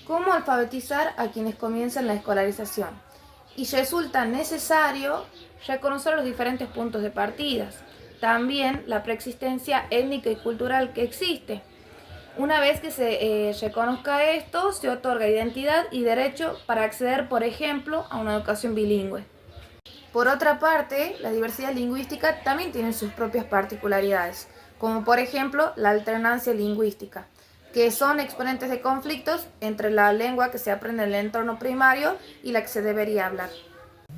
cómo alfabetizar a quienes comienzan la escolarización. Y resulta necesario reconocer los diferentes puntos de partida, también la preexistencia étnica y cultural que existe. Una vez que se reconozca esto, se otorga identidad y derecho para acceder, por ejemplo, a una educación bilingüe. Por otra parte, la diversidad lingüística también tiene sus propias particularidades, como por ejemplo la alternancia lingüística, que son exponentes de conflictos entre la lengua que se aprende en el entorno primario y la que se debería hablar.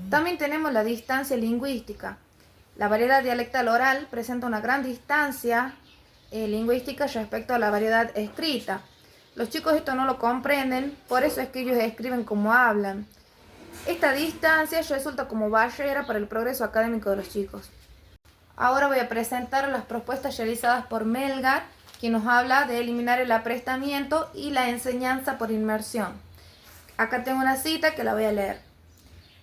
También tenemos la distancia lingüística. La variedad dialectal oral presenta una gran distancia lingüística respecto a la variedad escrita. Los chicos esto no lo comprenden, por eso es que ellos escriben como hablan. Esta distancia resulta como barrera para el progreso académico de los chicos. Ahora voy a presentar las propuestas realizadas por Melgar, que nos habla de eliminar el aprestamiento y la enseñanza por inmersión. Acá tengo una cita que la voy a leer.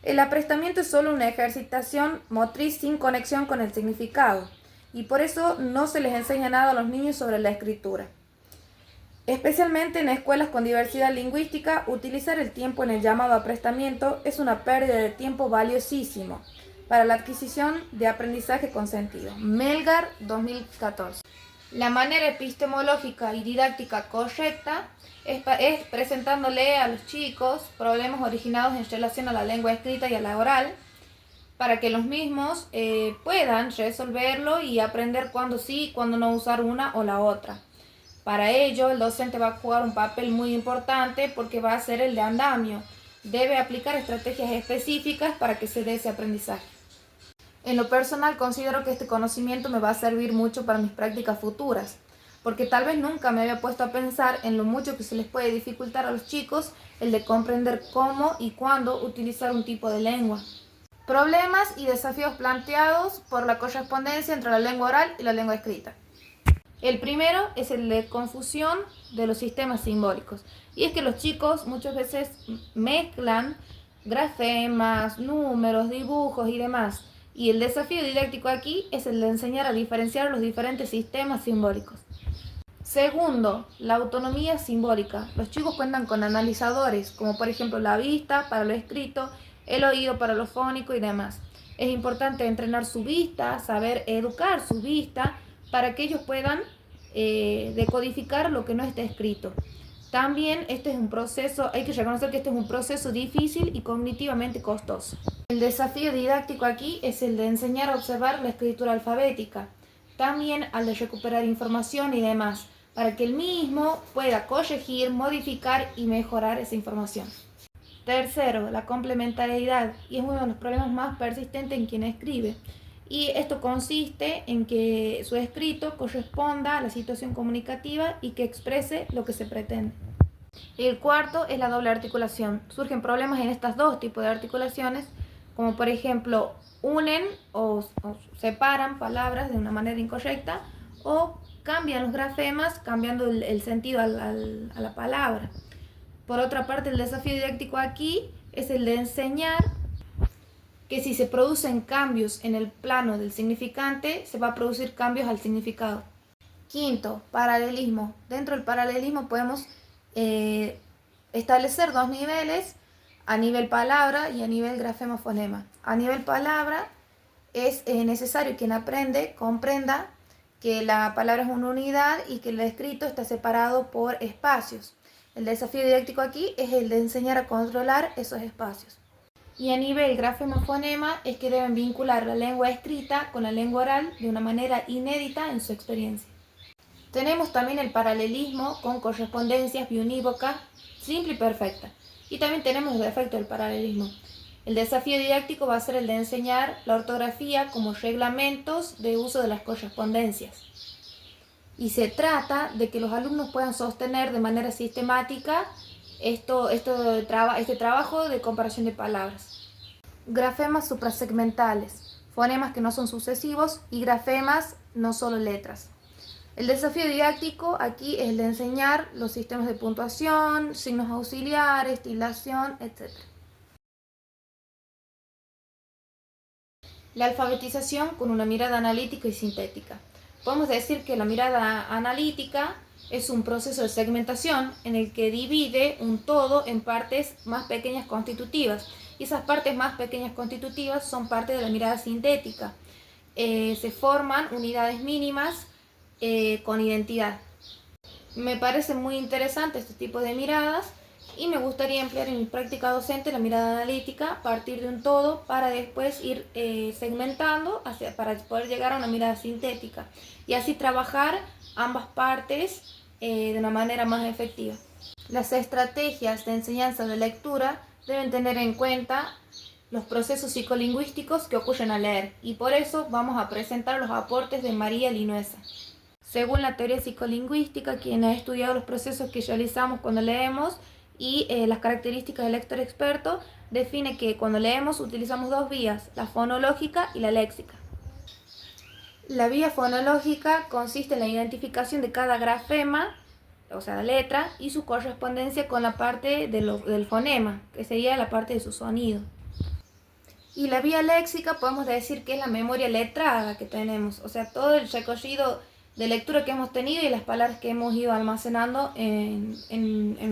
El aprestamiento es solo una ejercitación motriz sin conexión con el significado, y por eso no se les enseña nada a los niños sobre la escritura. Especialmente en escuelas con diversidad lingüística, utilizar el tiempo en el llamado aprestamiento es una pérdida de tiempo valiosísimo para la adquisición de aprendizaje con sentido. Melgar, 2014. La manera epistemológica y didáctica correcta es presentándole a los chicos problemas originados en relación a la lengua escrita y a la oral, para que los mismos puedan resolverlo y aprender cuándo sí y cuándo no usar una o la otra. Para ello, el docente va a jugar un papel muy importante porque va a ser el de andamio. Debe aplicar estrategias específicas para que se dé ese aprendizaje. En lo personal, considero que este conocimiento me va a servir mucho para mis prácticas futuras, porque tal vez nunca me había puesto a pensar en lo mucho que se les puede dificultar a los chicos el de comprender cómo y cuándo utilizar un tipo de lengua. Problemas y desafíos planteados por la correspondencia entre la lengua oral y la lengua escrita. El primero es el de confusión de los sistemas simbólicos. Y es que los chicos muchas veces mezclan grafemas, números, dibujos y demás. Y el desafío didáctico aquí es el de enseñar a diferenciar los diferentes sistemas simbólicos. Segundo, la autonomía simbólica. Los chicos cuentan con analizadores, como por ejemplo la vista para lo escrito, el oído para lo fónico y demás. Es importante entrenar su vista, saber educar su vista, para que ellos puedan decodificar lo que no está escrito. También este es un proceso, hay que reconocer que este es un proceso difícil y cognitivamente costoso. El desafío didáctico aquí es el de enseñar a observar la escritura alfabética, también al de recuperar información y demás, para que el mismo pueda corregir, modificar y mejorar esa información. Tercero, la complementariedad, y es uno de los problemas más persistentes en quien escribe. Y esto consiste en que su escrito corresponda a la situación comunicativa y que exprese lo que se pretende. El cuarto es la doble articulación. Surgen problemas en estos dos tipos de articulaciones, como por ejemplo unen o separan palabras de una manera incorrecta o cambian los grafemas cambiando el sentido a la palabra. Por otra parte, el desafío didáctico aquí es el de enseñar que si se producen cambios en el plano del significante, se va a producir cambios al significado. Quinto, paralelismo. Dentro del paralelismo podemos establecer dos niveles, a nivel palabra y a nivel grafema-fonema. A nivel palabra es necesario que quien aprende comprenda que la palabra es una unidad y que el escrito está separado por espacios. El desafío didáctico aquí es el de enseñar a controlar esos espacios. Y a nivel grafema-fonema es que deben vincular la lengua escrita con la lengua oral de una manera inédita en su experiencia. Tenemos también el paralelismo con correspondencias biunívocas simple y perfecta. Y también tenemos el efecto del paralelismo. El desafío didáctico va a ser el de enseñar la ortografía como reglamentos de uso de las correspondencias. Y se trata de que los alumnos puedan sostener de manera sistemática este trabajo de comparación de palabras. Grafemas suprasegmentales, fonemas que no son sucesivos y grafemas no solo letras. El desafío didáctico aquí es el de enseñar los sistemas de puntuación, signos auxiliares, tildación, etc. La alfabetización con una mirada analítica y sintética. Podemos decir que la mirada analítica Es un proceso de segmentación en el que divide un todo en partes más pequeñas constitutivas. Y esas partes más pequeñas constitutivas son parte de la mirada sintética. Se forman unidades mínimas con identidad. Me parece muy interesante este tipo de miradas y me gustaría emplear en mi práctica docente la mirada analítica, partir de un todo para después ir segmentando para poder llegar a una mirada sintética y así trabajar ambas partes de una manera más efectiva. Las estrategias de enseñanza de lectura deben tener en cuenta los procesos psicolingüísticos que ocurren al leer, y por eso vamos a presentar los aportes de María Linuesa. Según la teoría psicolingüística, quien ha estudiado los procesos que realizamos cuando leemos y las características del lector experto, define que cuando leemos utilizamos dos vías, la fonológica y la léxica. La vía fonológica consiste en la identificación de cada grafema, o sea, la letra, y su correspondencia con la parte del fonema, que sería la parte de su sonido. Y la vía léxica podemos decir que es la memoria letrada que tenemos, o sea, todo el recorrido de lectura que hemos tenido y las palabras que hemos ido almacenando en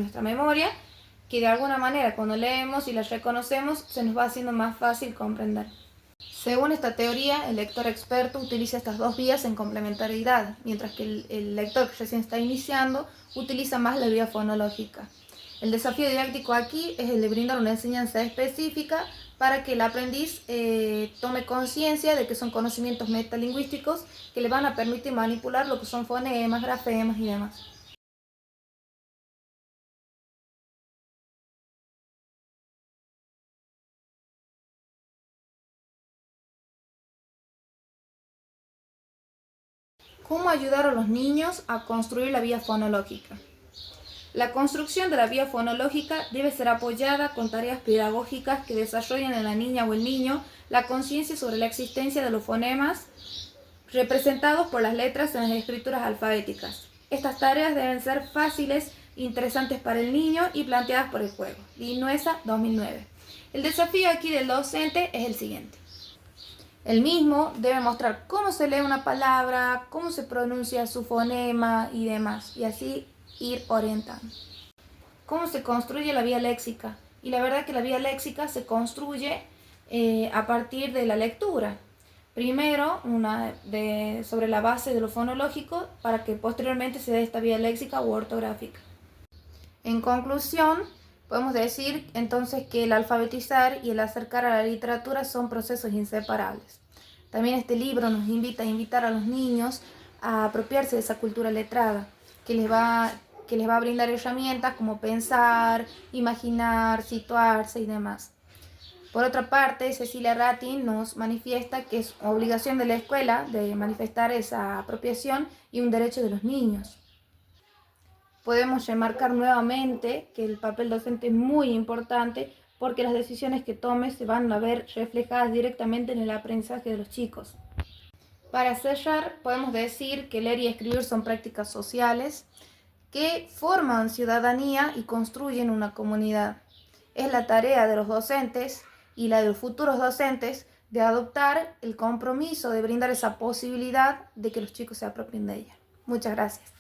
nuestra memoria, que de alguna manera cuando leemos y las reconocemos se nos va haciendo más fácil comprender. Según esta teoría, el lector experto utiliza estas dos vías en complementariedad, mientras que el lector que recién está iniciando utiliza más la vía fonológica. El desafío didáctico aquí es el de brindar una enseñanza específica para que el aprendiz tome conciencia de que son conocimientos metalingüísticos que le van a permitir manipular lo que son fonemas, grafemas y demás. ¿Cómo ayudar a los niños a construir la vía fonológica? La construcción de la vía fonológica debe ser apoyada con tareas pedagógicas que desarrollen en la niña o el niño la conciencia sobre la existencia de los fonemas representados por las letras en las escrituras alfabéticas. Estas tareas deben ser fáciles, interesantes para el niño y planteadas por el juego. Linuesa, 2009. El desafío aquí del docente es el siguiente. El mismo debe mostrar cómo se lee una palabra, cómo se pronuncia su fonema y demás, y así ir orientando. ¿Cómo se construye la vía léxica? Y la verdad que la vía léxica se construye a partir de la lectura. Primero, sobre la base de lo fonológico, para que posteriormente se dé esta vía léxica u ortográfica. En conclusión, podemos decir entonces que el alfabetizar y el acercar a la literatura son procesos inseparables. También este libro nos invita a invitar a los niños a apropiarse de esa cultura letrada, que les va a brindar herramientas como pensar, imaginar, situarse y demás. Por otra parte, Cecilia Ratti nos manifiesta que es obligación de la escuela de manifestar esa apropiación y un derecho de los niños. Podemos remarcar nuevamente que el papel docente es muy importante porque las decisiones que tome se van a ver reflejadas directamente en el aprendizaje de los chicos. Para cerrar, podemos decir que leer y escribir son prácticas sociales que forman ciudadanía y construyen una comunidad. Es la tarea de los docentes y la de los futuros docentes de adoptar el compromiso de brindar esa posibilidad de que los chicos se apropien de ella. Muchas gracias.